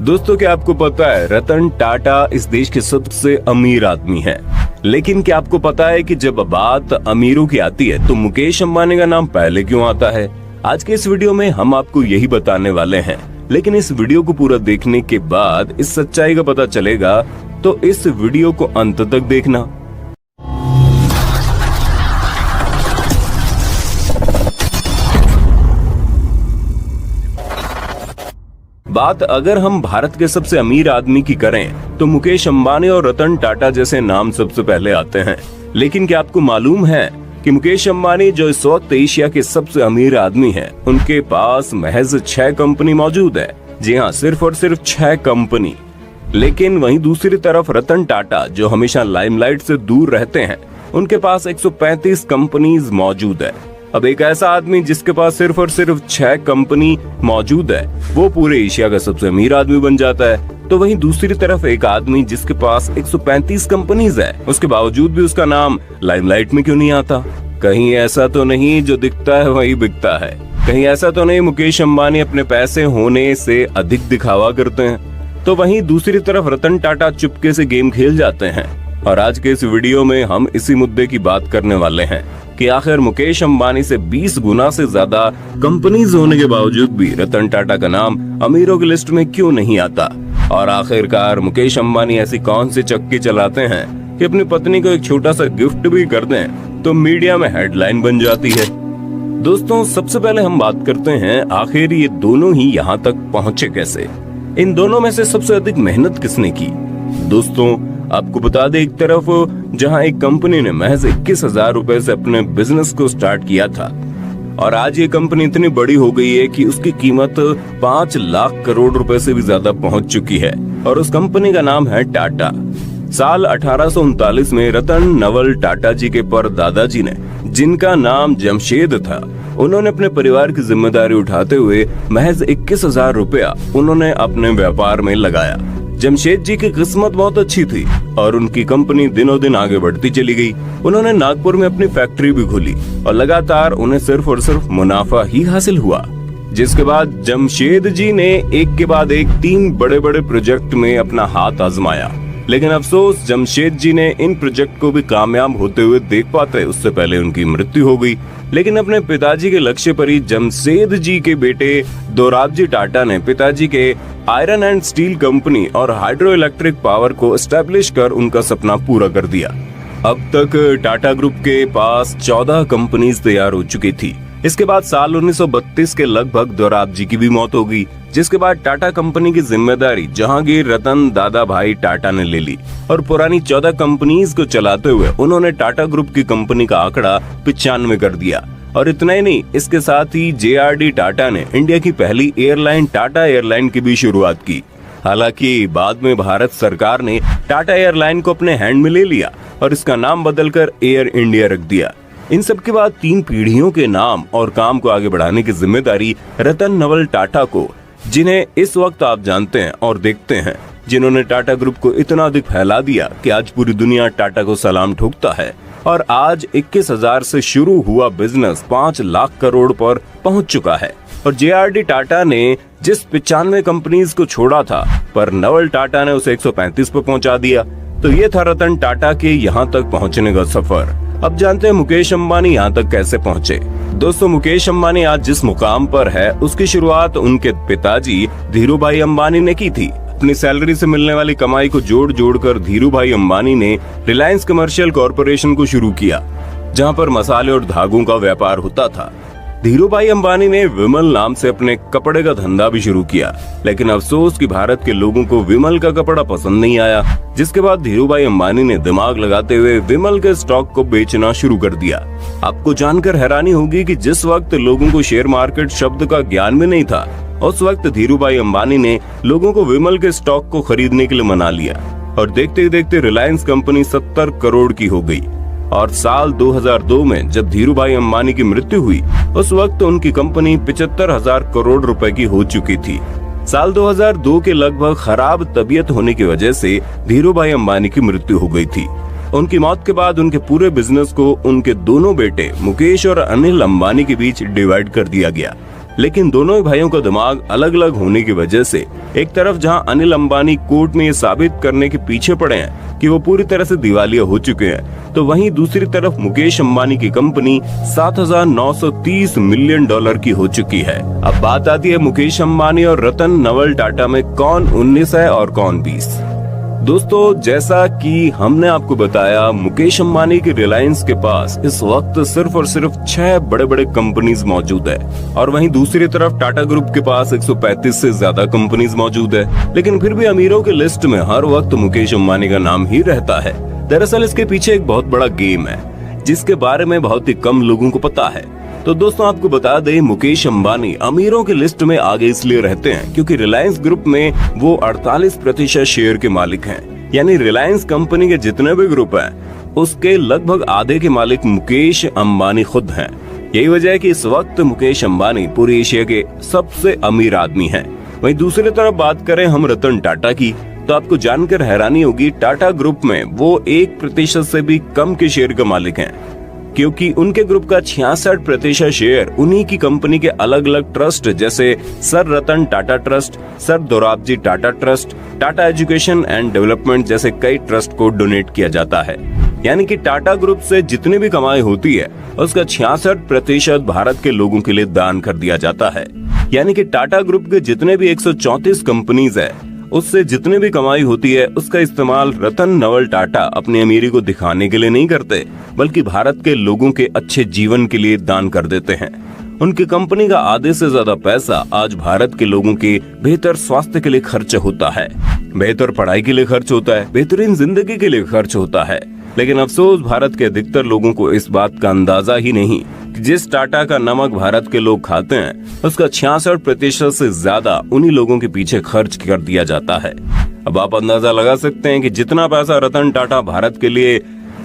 दोस्तों, क्या आपको पता है रतन टाटा इस देश के सबसे अमीर आदमी है। लेकिन क्या आपको पता है कि जब बात अमीरों की आती है तो मुकेश अंबानी का नाम पहले क्यों आता है? आज के इस वीडियो में हम आपको यही बताने वाले हैं। लेकिन इस वीडियो को पूरा देखने के बाद इस सच्चाई का पता चलेगा, तो इस वीडियो को अंत तक देखना। बात अगर हम भारत के सबसे अमीर आदमी की करें तो मुकेश अंबानी और रतन टाटा जैसे नाम सबसे पहले आते हैं। लेकिन क्या आपको मालूम है कि मुकेश अंबानी जो इस वक्त एशिया के सबसे अमीर आदमी हैं, उनके पास महज 6 कंपनी मौजूद है। जी हाँ, सिर्फ और सिर्फ 6 कंपनी। लेकिन वहीं दूसरी तरफ रतन टाटा जो हमेशा लाइमलाइट से दूर रहते हैं, उनके पास 135 कंपनीज मौजूद है। अब एक ऐसा आदमी जिसके पास सिर्फ और सिर्फ 6 कंपनी मौजूद है, वो पूरे एशिया का सबसे अमीर आदमी बन जाता है। तो वहीं दूसरी तरफ एक आदमी जिसके पास 135 कंपनीज है, उसके बावजूद भी उसका नाम लाइमलाइट में क्यों नहीं आता? कहीं ऐसा तो नहीं जो दिखता है वही बिकता है? कहीं ऐसा तो नहीं मुकेश अंबानी अपने पैसे होने से अधिक दिखावा करते हैं? तो वहीं दूसरी तरफ रतन टाटा चुपके से गेम खेल जाते हैं। और आज के इस वीडियो में हम इसी मुद्दे की बात करने वाले हैं कि आखिर मुकेश अंबानी से 20 गुना से ज्यादा कंपनीज होने के बावजूद भी रतन टाटा का नाम अमीरों की लिस्ट में क्यों नहीं आता? और आखिरकार मुकेश अंबानी ऐसी कौन सी चक्की चलाते हैं कि अपनी पत्नी को एक छोटा सा गिफ्ट भी कर दें तो मीडिया में हेडलाइन बन जाती है। दोस्तों, सबसे पहले हम बात करते हैं आखिर ये दोनों ही यहाँ तक पहुँचे कैसे। इन दोनों में से सबसे अधिक मेहनत किसने की? दोस्तों, आपको बता दें, एक तरफ जहां एक कंपनी ने महज 21,000 रुपए से अपने बिजनेस को स्टार्ट किया था, और आज ये कंपनी इतनी बड़ी हो गई है कि उसकी कीमत 5 लाख करोड़ रुपए से भी ज्यादा पहुंच चुकी है। और उस कंपनी का नाम है टाटा। साल 1839 में रतन नवल टाटा जी के परदादाजी ने, जिनका नाम जमशेद था, उन्होंने अपने परिवार की जिम्मेदारी उठाते हुए महज 21,000 रुपया उन्होंने अपने व्यापार में लगाया। जमशेद जी की किस्मत बहुत अच्छी थी और उनकी कंपनी दिनों दिन आगे बढ़ती चली गई। उन्होंने नागपुर में अपनी फैक्ट्री भी खोली और लगातार उन्हें सिर्फ और सिर्फ मुनाफा ही हासिल हुआ। जिसके बाद जमशेद जी ने एक के बाद एक 3 बड़े बड़े प्रोजेक्ट में अपना हाथ आजमाया। लेकिन अफसोस, जमशेद जी ने इन प्रोजेक्ट को भी कामयाब होते हुए देख पाते उससे पहले उनकी मृत्यु हो गई। लेकिन अपने पिताजी के लक्ष्य पर ही जमशेद जी के बेटे दोराबजी टाटा ने पिताजी के आयरन एंड स्टील कंपनी और हाइड्रो इलेक्ट्रिक पावर को एस्टेब्लिश कर उनका सपना पूरा कर दिया। अब तक टाटा ग्रुप के पास 14 कंपनीज तैयार हो चुकी थी। इसके बाद साल 1932 के लगभग दोराबजी की भी मौत हो गई, जिसके बाद टाटा कंपनी की जिम्मेदारी जहांगीर रतन दादा भाई टाटा ने ले ली और पुरानी 14 कंपनीज को चलाते हुए उन्होंने टाटा ग्रुप की कंपनी का आंकड़ा 95 कर दिया। और इतना ही नहीं, इसके साथ ही JRD टाटा ने इंडिया की पहली एयरलाइन टाटा एयरलाइन की भी शुरुआत की। हालांकि बाद में भारत सरकार ने टाटा एयरलाइन को अपने हैंड में ले लिया और इसका नाम बदलकर एयर इंडिया रख दिया। इन सब के बाद 3 पीढ़ियों के नाम और काम को आगे बढ़ाने की जिम्मेदारी रतन नवल टाटा को, जिन्हें इस वक्त आप जानते हैं और देखते हैं, जिन्होंने टाटा ग्रुप को इतना अधिक फैला दिया कि आज पूरी दुनिया टाटा को सलाम ठोकता है। और आज 21,000 से शुरू हुआ बिजनेस 5 लाख करोड़ पर पहुंच चुका है। और JRD टाटा ने जिस 95 कंपनीज को छोड़ा था, पर नवल टाटा ने उसे 135 पर पहुंचा दिया। तो ये था रतन टाटा के यहाँ तक पहुँचने का सफर। अब जानते हैं मुकेश अंबानी यहाँ तक कैसे पहुँचे। दोस्तों, मुकेश अंबानी आज जिस मुकाम पर है, उसकी शुरुआत उनके पिताजी धीरूभाई अंबानी ने की थी। अपनी सैलरी से मिलने वाली कमाई को जोड़ जोड़ कर धीरूभाई अंबानी ने रिलायंस कमर्शियल कॉरपोरेशन को शुरू किया, जहां पर मसाले और धागों का व्यापार होता था। धीरूभाई अंबानी ने विमल नाम से अपने कपड़े का धंधा भी शुरू किया। लेकिन अफसोस कि भारत के लोगों को विमल का कपड़ा पसंद नहीं आया, जिसके बाद धीरूभाई अंबानी ने दिमाग लगाते हुए विमल के स्टॉक को बेचना शुरू कर दिया। आपको जानकर हैरानी होगी कि जिस वक्त लोगों को शेयर मार्केट शब्द का ज्ञान भी नहीं था, उस वक्त धीरूभाई अंबानी ने लोगों को विमल के स्टॉक को खरीदने के लिए मना लिया और देखते ही देखते रिलायंस कंपनी 70 करोड़ की हो गई। और साल 2002 में जब धीरूभाई अंबानी की मृत्यु हुई, उस वक्त उनकी कंपनी 75,000 करोड़ रुपए की हो चुकी थी। साल 2002 के लगभग खराब तबीयत होने की वजह से धीरूभाई अंबानी की मृत्यु हो गई थी। उनकी मौत के बाद उनके पूरे बिजनेस को उनके दोनों बेटे मुकेश और अनिल अंबानी के बीच डिवाइड कर दिया गया। लेकिन दोनों ही भाइयों का दिमाग अलग अलग होने की वजह से एक तरफ जहां अनिल अंबानी कोर्ट में ये साबित करने के पीछे पड़े हैं कि वो पूरी तरह से दिवालिया हो चुके हैं, तो वहीं दूसरी तरफ मुकेश अंबानी की कंपनी 7,930 मिलियन डॉलर की हो चुकी है। अब बात आती है मुकेश अंबानी और रतन नवल टाटा में कौन 19 है और कौन 20। दोस्तों, जैसा कि हमने आपको बताया, मुकेश अंबानी की रिलायंस के पास इस वक्त सिर्फ और सिर्फ 6 बड़े बड़े कंपनीज मौजूद है और वहीं दूसरी तरफ टाटा ग्रुप के पास 135 से ज्यादा कंपनीज मौजूद है। लेकिन फिर भी अमीरों के लिस्ट में हर वक्त मुकेश अंबानी का नाम ही रहता है। दरअसल इसके पीछे एक बहुत बड़ा गेम है जिसके बारे में बहुत ही कम लोगों को पता है। तो दोस्तों, आपको बता दें, मुकेश अंबानी अमीरों की लिस्ट में आगे इसलिए रहते हैं क्योंकि रिलायंस ग्रुप में वो 48% शेयर के मालिक हैं। यानी रिलायंस कंपनी के जितने भी ग्रुप हैं उसके लगभग आधे के मालिक मुकेश अंबानी खुद हैं। यही वजह है कि इस वक्त मुकेश अंबानी पूरी एशिया के सबसे अमीर आदमी हैं। वहीं दूसरी तरफ बात करें हम रतन टाटा की, तो आपको जानकर हैरानी होगी, टाटा ग्रुप में वो 1% से भी कम के शेयर के मालिक हैं क्योंकि उनके ग्रुप का 66% शेयर उन्हीं की कंपनी के अलग अलग ट्रस्ट जैसे sir Ratan Tata trust, sir Dorabji Tata trust, Tata education and development जैसे कई ट्रस्ट को डोनेट किया जाता है। यानी कि टाटा ग्रुप से जितनी भी कमाई होती है उसका 66% भारत के लोगों के लिए दान कर दिया जाता है। यानी कि टाटा ग्रुप के जितने भी 134 कंपनीज है उससे जितनी भी कमाई होती है उसका इस्तेमाल रतन नवल टाटा अपनी अमीरी को दिखाने के लिए नहीं करते, बल्कि भारत के लोगों के अच्छे जीवन के लिए दान कर देते हैं। उनकी कंपनी का आधे से ज्यादा पैसा आज भारत के लोगों के बेहतर स्वास्थ्य के लिए खर्च होता है, बेहतर पढ़ाई के लिए खर्च होता है, बेहतरीन जिंदगी के लिए खर्च होता है। लेकिन अफसोस, भारत के अधिकतर लोगों को इस बात का अंदाजा ही नहीं कि जिस टाटा का नमक भारत के लोग खाते हैं उसका 66% से ज्यादा उन्हीं लोगों के पीछे खर्च कर दिया जाता है। अब आप अंदाजा लगा सकते हैं कि जितना पैसा रतन टाटा भारत के लिए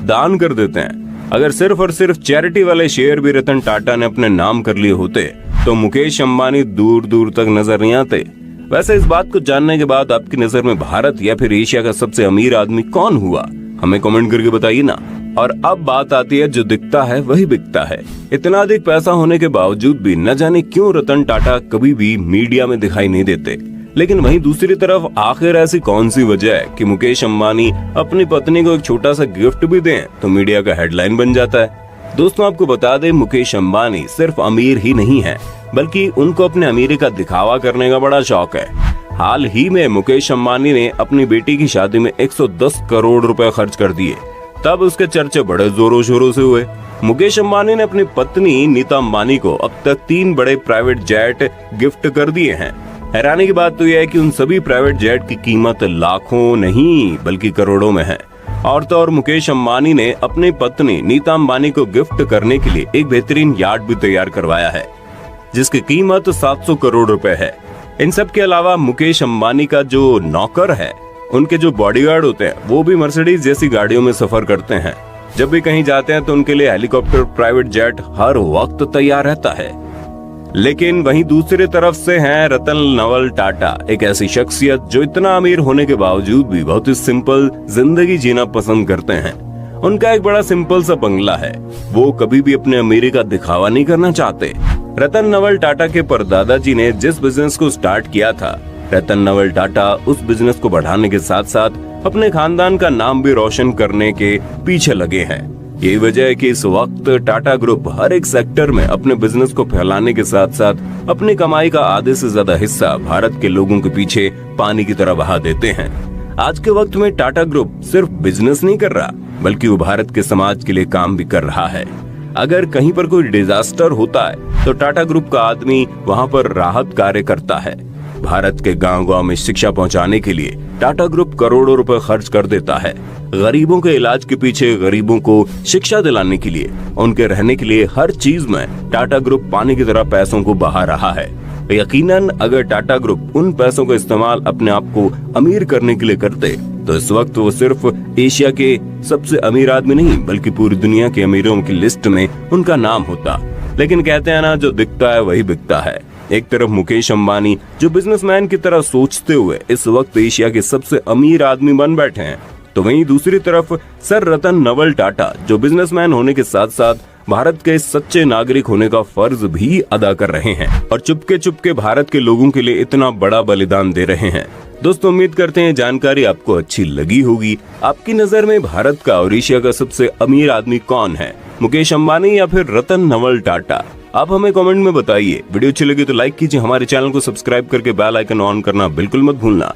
दान कर देते हैं, अगर सिर्फ और सिर्फ चैरिटी वाले शेयर भी रतन टाटा ने अपने नाम कर लिए होते तो मुकेश अंबानी दूर दूर तक नजर नहीं आते। वैसे इस बात को जानने के बाद आपकी नजर में भारत या फिर एशिया का सबसे अमीर आदमी कौन हुआ, हमें कमेंट करके बताइए ना। और अब बात आती है, जो दिखता है वही बिकता है। इतना अधिक पैसा होने के बावजूद भी न जाने क्यों रतन टाटा कभी भी मीडिया में दिखाई नहीं देते। लेकिन वहीं दूसरी तरफ आखिर ऐसी कौन सी वजह है कि मुकेश अंबानी अपनी पत्नी को एक छोटा सा गिफ्ट भी दें तो मीडिया का हेडलाइन बन जाता है। दोस्तों, आपको बता दें, मुकेश अंबानी सिर्फ अमीर ही नहीं है बल्कि उनको अपने अमीरी का दिखावा करने का बड़ा शौक है। हाल ही में मुकेश अंबानी ने अपनी बेटी की शादी में 110 करोड़ रुपए खर्च कर दिए, तब उसके चर्चे बड़े जोरों शोरों से हुए। मुकेश अंबानी ने अपनी पत्नी नीता अंबानी को अब तक 3 बड़े प्राइवेट जेट गिफ्ट कर दिए हैं। हैरानी की बात तो यह है कि उन सभी प्राइवेट जेट की कीमत लाखों नहीं बल्कि करोड़ों में है। और तो और मुकेश अंबानी ने अपनी पत्नी नीता अंबानी को गिफ्ट करने के लिए एक बेहतरीन यार्ड भी तैयार करवाया है जिसकी कीमत 700 करोड़ रुपए है। इन सब के अलावा मुकेश अंबानी का जो नौकर है, उनके जो बॉडीगार्ड होते हैं, वो भी मर्सिडीज जैसी गाड़ियों में सफर करते हैं। जब भी कहीं जाते हैं तो उनके लिए हेलीकॉप्टर, प्राइवेट जेट हर वक्त तैयार रहता है। लेकिन वहीं दूसरी तरफ से हैं रतन नवल टाटा, एक ऐसी शख्सियत जो इतना अमीर होने के बावजूद भी बहुत ही सिंपल जिंदगी जीना पसंद करते हैं। उनका एक बड़ा सिंपल सा बंगला है, वो कभी भी अपने अमीरी का दिखावा नहीं करना चाहते। रतन नवल टाटा के परदादा जी ने जिस बिजनेस को स्टार्ट किया था, रतन नवल टाटा उस बिजनेस को बढ़ाने के साथ साथ अपने खानदान का नाम भी रोशन करने के पीछे लगे हैं। यही वजह है कि इस वक्त टाटा ग्रुप हर एक सेक्टर में अपने बिजनेस को फैलाने के साथ साथ अपनी कमाई का आधे से ज्यादा हिस्सा भारत के लोगों के पीछे पानी की तरह बहा देते हैं। आज के वक्त में टाटा ग्रुप सिर्फ बिजनेस नहीं कर रहा बल्कि वो भारत के समाज के लिए काम भी कर रहा है। अगर कहीं पर कोई डिजास्टर होता है तो टाटा ग्रुप का आदमी वहां पर राहत कार्य करता है। भारत के गांव-गांव में शिक्षा पहुंचाने के लिए टाटा ग्रुप करोड़ों रुपए खर्च कर देता है। गरीबों के इलाज के पीछे, गरीबों को शिक्षा दिलाने के लिए, उनके रहने के लिए हर चीज में टाटा ग्रुप पानी की तरह पैसों को बहा रहा है। यकीनन अगर टाटा ग्रुप उन पैसों का इस्तेमाल अपने आप को अमीर करने के लिए करते तो इस वक्त वो सिर्फ एशिया के सबसे अमीर आदमी नहीं बल्कि पूरी दुनिया के अमीरों की लिस्ट में उनका नाम होता। लेकिन कहते हैं ना, जो दिखता है वही बिकता है। एक तरफ मुकेश अंबानी जो बिजनेसमैन की तरह सोचते हुए इस वक्त एशिया के सबसे अमीर आदमी बन बैठे हैं, तो वहीं दूसरी तरफ सर रतन नवल टाटा जो बिजनेसमैन होने के साथ साथ भारत के सच्चे नागरिक होने का फर्ज भी अदा कर रहे हैं और चुपके चुपके भारत के लोगों के लिए इतना बड़ा बलिदान दे रहे हैं। दोस्तों, उम्मीद करते हैं जानकारी आपको अच्छी लगी होगी। आपकी नजर में भारत का और एशिया का सबसे अमीर आदमी कौन है, मुकेश अंबानी या फिर रतन नवल टाटा? आप हमें कमेंट में बताइए। वीडियो अच्छी लगी तो लाइक कीजिए, हमारे चैनल को सब्सक्राइब करके बेल आइकन ऑन करना बिल्कुल मत भूलना।